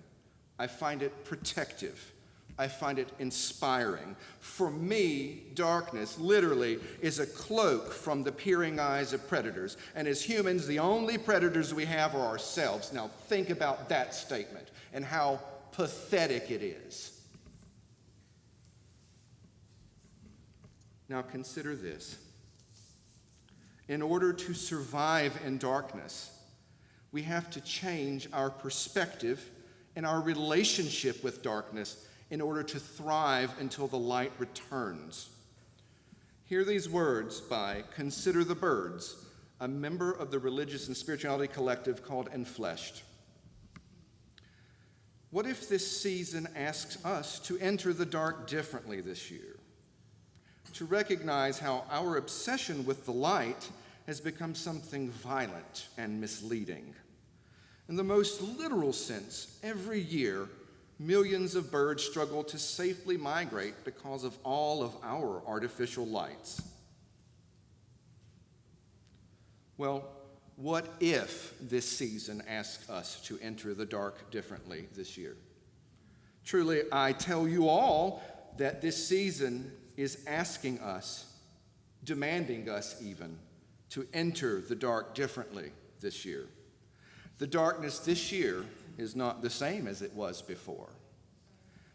I find it protective. I find it inspiring. For me, darkness literally is a cloak from the peering eyes of predators. And as humans, the only predators we have are ourselves. Now think about that statement and how pathetic it is. Now consider this. In order to survive in darkness, we have to change our perspective and our relationship with darkness in order to thrive until the light returns. Hear these words by Consider the Birds, a member of the religious and spirituality collective called Enfleshed. What if this season asks us to enter the dark differently this year? To recognize how our obsession with the light has become something violent and misleading. In the most literal sense, every year, millions of birds struggle to safely migrate because of all of our artificial lights. Well, what if this season asks us to enter the dark differently this year? Truly, I tell you all that this season is asking us, demanding us even, to enter the dark differently this year. The darkness this year is not the same as it was before.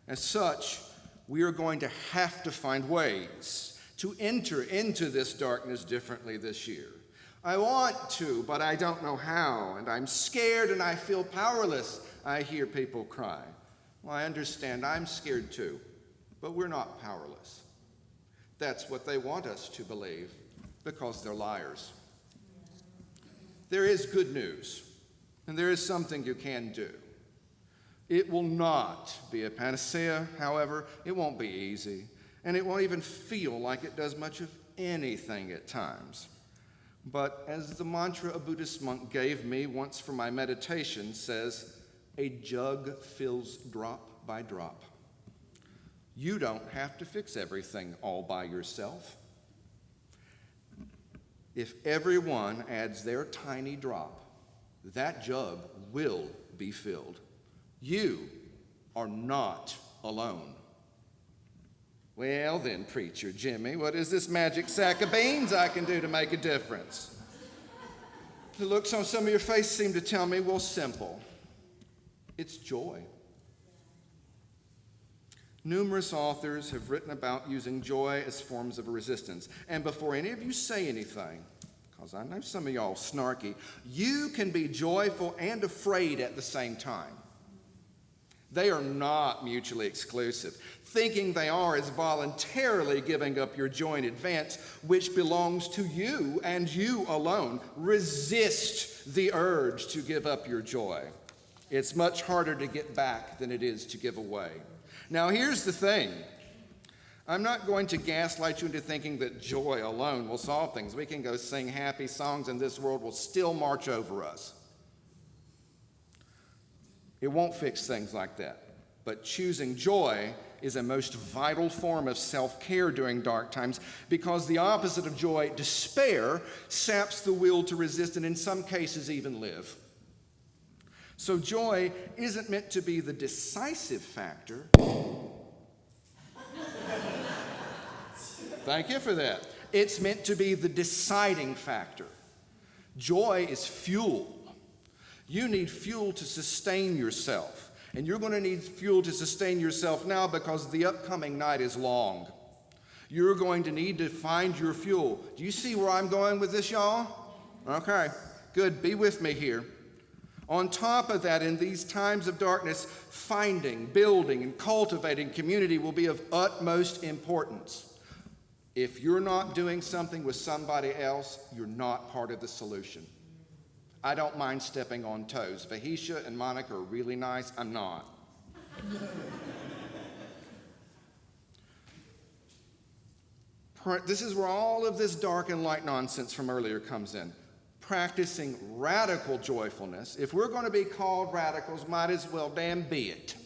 As such, we are going to have to find ways to enter into this darkness differently this year. I want to, but I don't know how, and I'm scared and I feel powerless, I hear people cry. Well, I understand, I'm scared too, but we're not powerless. That's what they want us to believe, because they're liars. There is good news. And there is something you can do. It will not be a panacea, however. It won't be easy. And it won't even feel like it does much of anything at times. But as the mantra a Buddhist monk gave me once for my meditation says, a jug fills drop by drop. You don't have to fix everything all by yourself. If everyone adds their tiny drop, that jug will be filled. You are not alone. Well then, Preacher Jimmy, what is this magic sack of beans I can do to make a difference? The looks on some of your face seem to tell me, well, simple. It's joy. Numerous authors have written about using joy as forms of resistance. And before any of you say anything, because I know some of y'all snarky, you can be joyful and afraid at the same time. They are not mutually exclusive. Thinking they are is voluntarily giving up your joy in advance, which belongs to you and you alone. Resist the urge to give up your joy. It's much harder to get back than it is to give away. Now, here's the thing. I'm not going to gaslight you into thinking that joy alone will solve things. We can go sing happy songs and this world will still march over us. It won't fix things like that. But choosing joy is a most vital form of self-care during dark times, because the opposite of joy, despair, saps the will to resist and in some cases even live. So joy isn't meant to be the decisive factor. Thank you for that. It's meant to be the deciding factor. Joy is fuel. You need fuel to sustain yourself. And you're going to need fuel to sustain yourself now because the upcoming night is long. You're going to need to find your fuel. Do you see where I'm going with this, y'all? Okay, good. Be with me here. On top of that, in these times of darkness, finding, building, and cultivating community will be of utmost importance. If you're not doing something with somebody else, you're not part of the solution. I don't mind stepping on toes. Vahisha and Monica are really nice. I'm not. This is where all of this dark and light nonsense from earlier comes in. Practicing radical joyfulness. If we're going to be called radicals, might as well damn be it.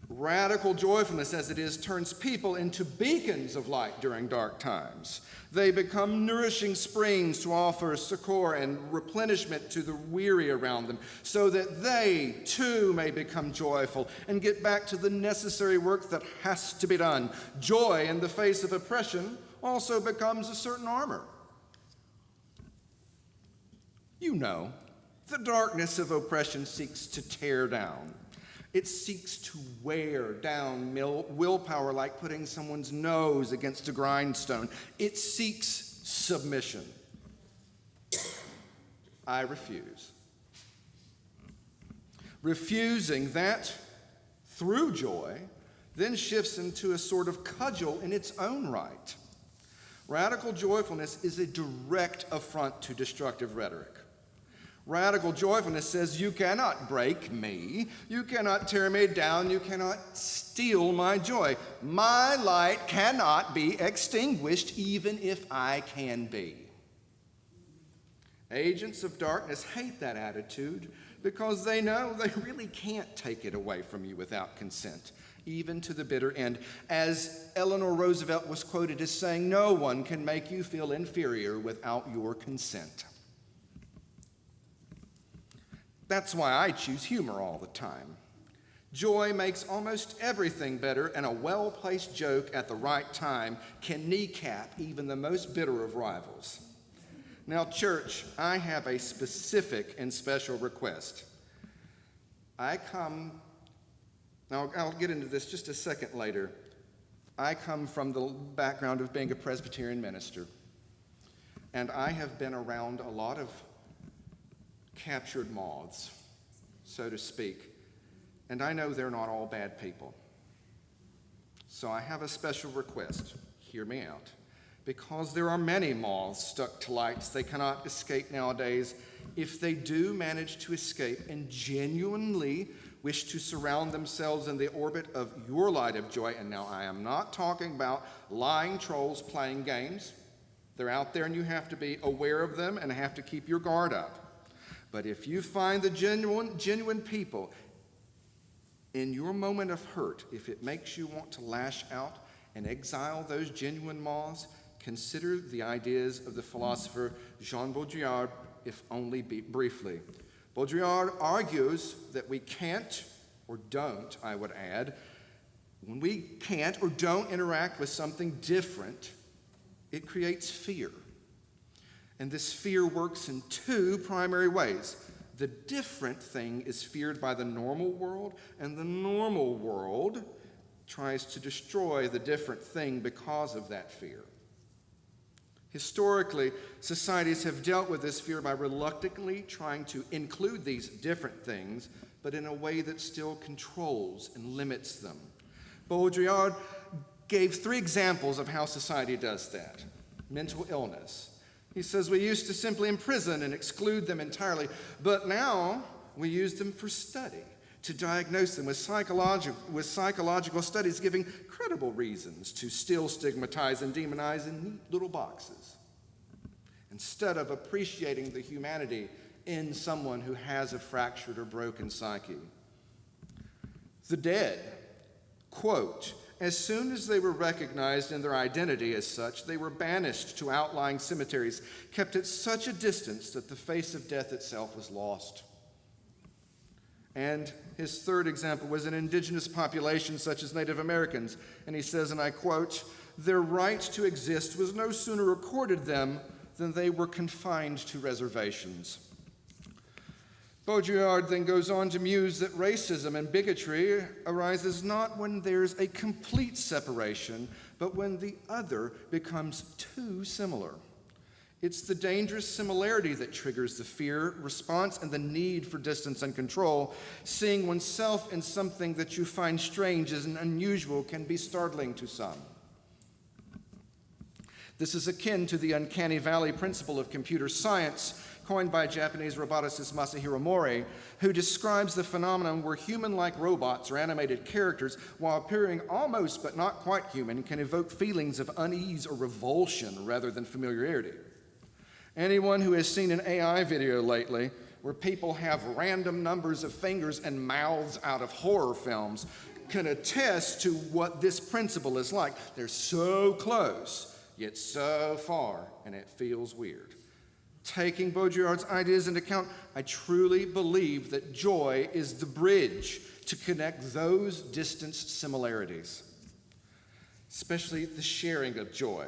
Radical joyfulness, as it is, turns people into beacons of light during dark times. They become nourishing springs to offer succor and replenishment to the weary around them, so that they, too, may become joyful and get back to the necessary work that has to be done. Joy in the face of oppression also becomes a certain armor. You know, the darkness of oppression seeks to tear down. It seeks to wear down willpower like putting someone's nose against a grindstone. It seeks submission. I refuse. Refusing that through joy then shifts into a sort of cudgel in its own right. Radical joyfulness is a direct affront to destructive rhetoric. Radical joyfulness says, you cannot break me, you cannot tear me down, you cannot steal my joy. My light cannot be extinguished even if I can be. Agents of darkness hate that attitude because they know they really can't take it away from you without consent, even to the bitter end. As Eleanor Roosevelt was quoted as saying, no one can make you feel inferior without your consent. That's why I choose humor all the time. Joy makes almost everything better, and a well-placed joke at the right time can kneecap even the most bitter of rivals. Now, church, I have a specific and special request. I'll get into this just a second later. I come from the background of being a Presbyterian minister, and I have been around a lot of captured moths, so to speak, and I know they're not all bad people. So I have a special request. Hear me out. Because there are many moths stuck to lights they cannot escape nowadays, if they do manage to escape and genuinely wish to surround themselves in the orbit of your light of joy, and now I am not talking about lying trolls playing games. They're out there and you have to be aware of them and have to keep your guard up. But if you find the genuine people in your moment of hurt, if it makes you want to lash out and exile those genuine moths, consider the ideas of the philosopher Jean Baudrillard, if only briefly. Baudrillard argues that we can't, or don't, I would add, when we can't or don't interact with something different, it creates fear. And this fear works in two primary ways. The different thing is feared by the normal world, and the normal world tries to destroy the different thing because of that fear. Historically, societies have dealt with this fear by reluctantly trying to include these different things, but in a way that still controls and limits them. Baudrillard gave 3 examples of how society does that. Mental illness. He says we used to simply imprison and exclude them entirely, but now we use them for study, to diagnose them with psychological studies giving credible reasons to still stigmatize and demonize in neat little boxes, instead of appreciating the humanity in someone who has a fractured or broken psyche. The dead, quote, as soon as they were recognized in their identity as such, they were banished to outlying cemeteries, kept at such a distance that the face of death itself was lost. And his 3rd example was an indigenous population such as Native Americans. And he says, and I quote, their right to exist was no sooner accorded them than they were confined to reservations. Baudrillard then goes on to muse that racism and bigotry arises not when there's a complete separation, but when the other becomes too similar. It's the dangerous similarity that triggers the fear, response, and the need for distance and control. Seeing oneself in something that you find strange and unusual can be startling to some. This is akin to the uncanny valley principle of computer science, coined by Japanese roboticist Masahiro Mori, who describes the phenomenon where human-like robots or animated characters, while appearing almost but not quite human, can evoke feelings of unease or revulsion rather than familiarity. Anyone who has seen an AI video lately where people have random numbers of fingers and mouths out of horror films can attest to what this principle is like. They're so close, yet so far, and it feels weird. Taking Baudrillard's ideas into account, I truly believe that joy is the bridge to connect those distant similarities, especially the sharing of joy.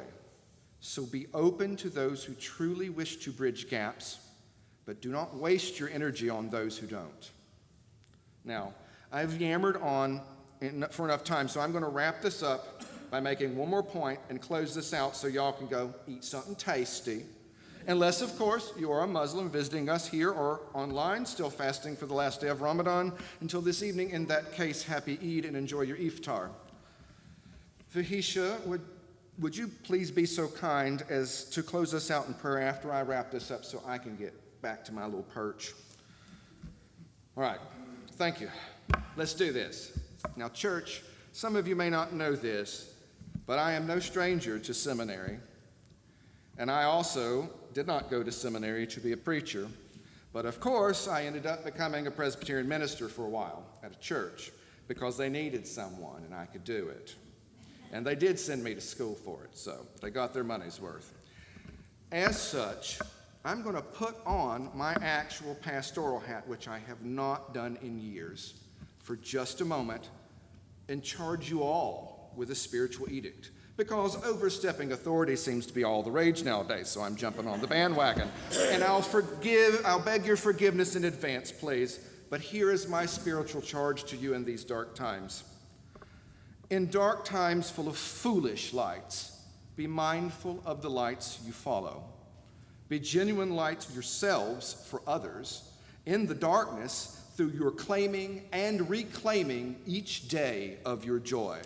So be open to those who truly wish to bridge gaps, but do not waste your energy on those who don't. Now, I've yammered on for enough time, so I'm going to wrap this up by making one more point and close this out so y'all can go eat something tasty. Unless, of course, you are a Muslim visiting us here or online, still fasting for the last day of Ramadan until this evening. In that case, happy Eid and enjoy your iftar. Vahisha, would you please be so kind as to close us out in prayer after I wrap this up so I can get back to my little perch? All right, thank you. Let's do this. Now, church, some of you may not know this, but I am no stranger to seminary. And I also did not go to seminary to be a preacher, but of course I ended up becoming a Presbyterian minister for a while at a church because they needed someone and I could do it. And they did send me to school for it, so they got their money's worth. As such, I'm going to put on my actual pastoral hat, which I have not done in years, for just a moment and charge you all with a spiritual edict. Because overstepping authority seems to be all the rage nowadays, so I'm jumping on the bandwagon. And I'll beg your forgiveness in advance, please, but here is my spiritual charge to you in these dark times. In dark times full of foolish lights, be mindful of the lights you follow. Be genuine lights yourselves for others in the darkness through your claiming and reclaiming each day of your joy.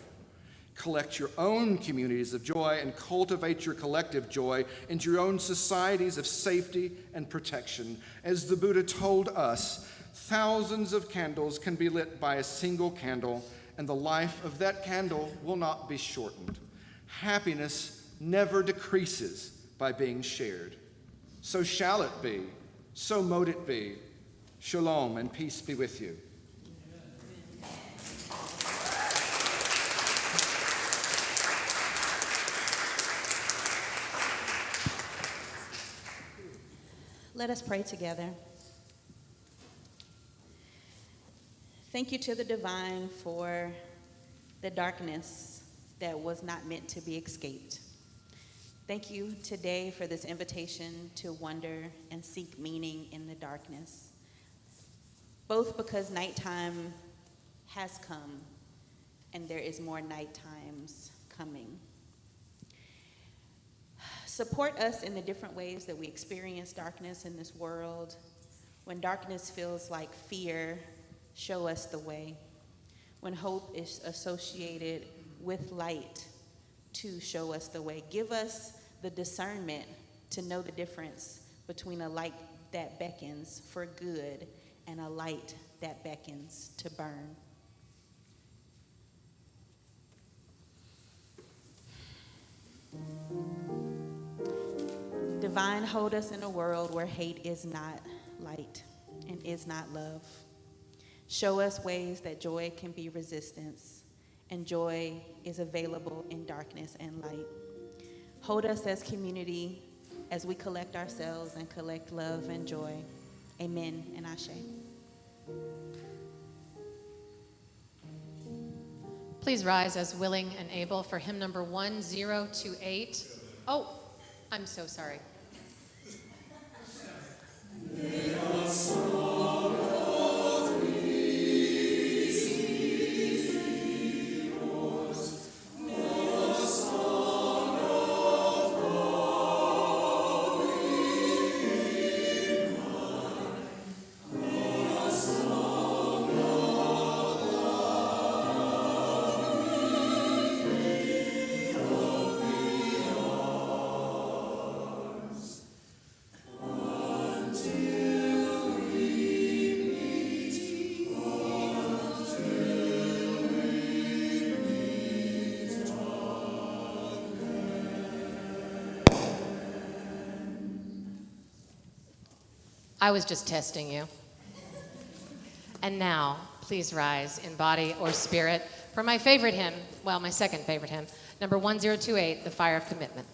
Collect your own communities of joy and cultivate your collective joy into your own societies of safety and protection. As the Buddha told us, thousands of candles can be lit by a single candle, and the life of that candle will not be shortened. Happiness never decreases by being shared. So shall it be, so mote it be. Shalom and peace be with you. Let us pray together. Thank you to the divine for the darkness that was not meant to be escaped. Thank you today for this invitation to wonder and seek meaning in the darkness, both because nighttime has come and there is more night times coming. Support us in the different ways that we experience darkness in this world. When darkness feels like fear, show us the way. When hope is associated with light, to show us the way. Give us the discernment to know the difference between a light that beckons for good and a light that beckons to burn. Divine, hold us in a world where hate is not light and is not love. Show us ways that joy can be resistance, and joy is available in darkness and light. Hold us as community as we collect ourselves and collect love and joy. Amen and Ashe. Please rise as willing and able for hymn number 1028. Oh, I'm so sorry. I was just testing you. And now, please rise in body or spirit for my favorite hymn, well, my second favorite hymn, number 1028, The Fire of Commitment.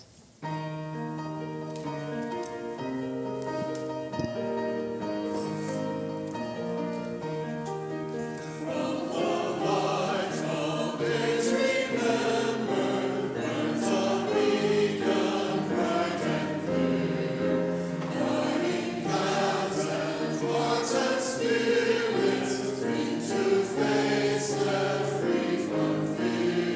Free from fear.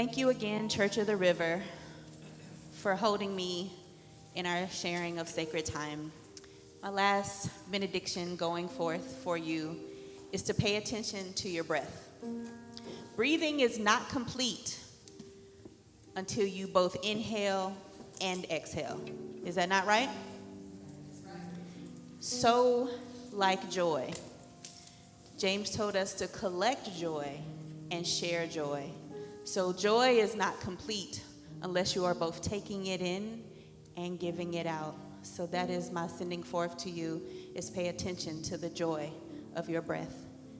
Thank you again, Church of the River, for holding me in our sharing of sacred time. My last benediction going forth for you is to pay attention to your breath. Breathing is not complete until you both inhale and exhale. Is that not right? So, like joy, James told us to collect joy and share joy. So joy is not complete unless you are both taking it in and giving it out. So that is my sending forth to you, is pay attention to the joy of your breath.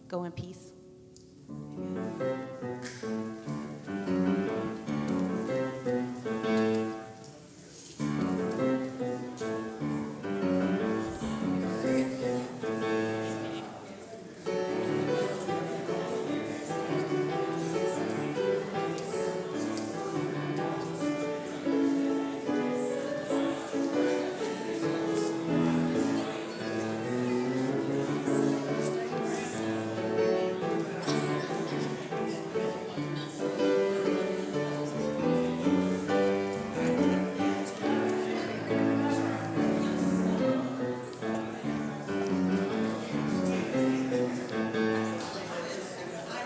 Go in peace.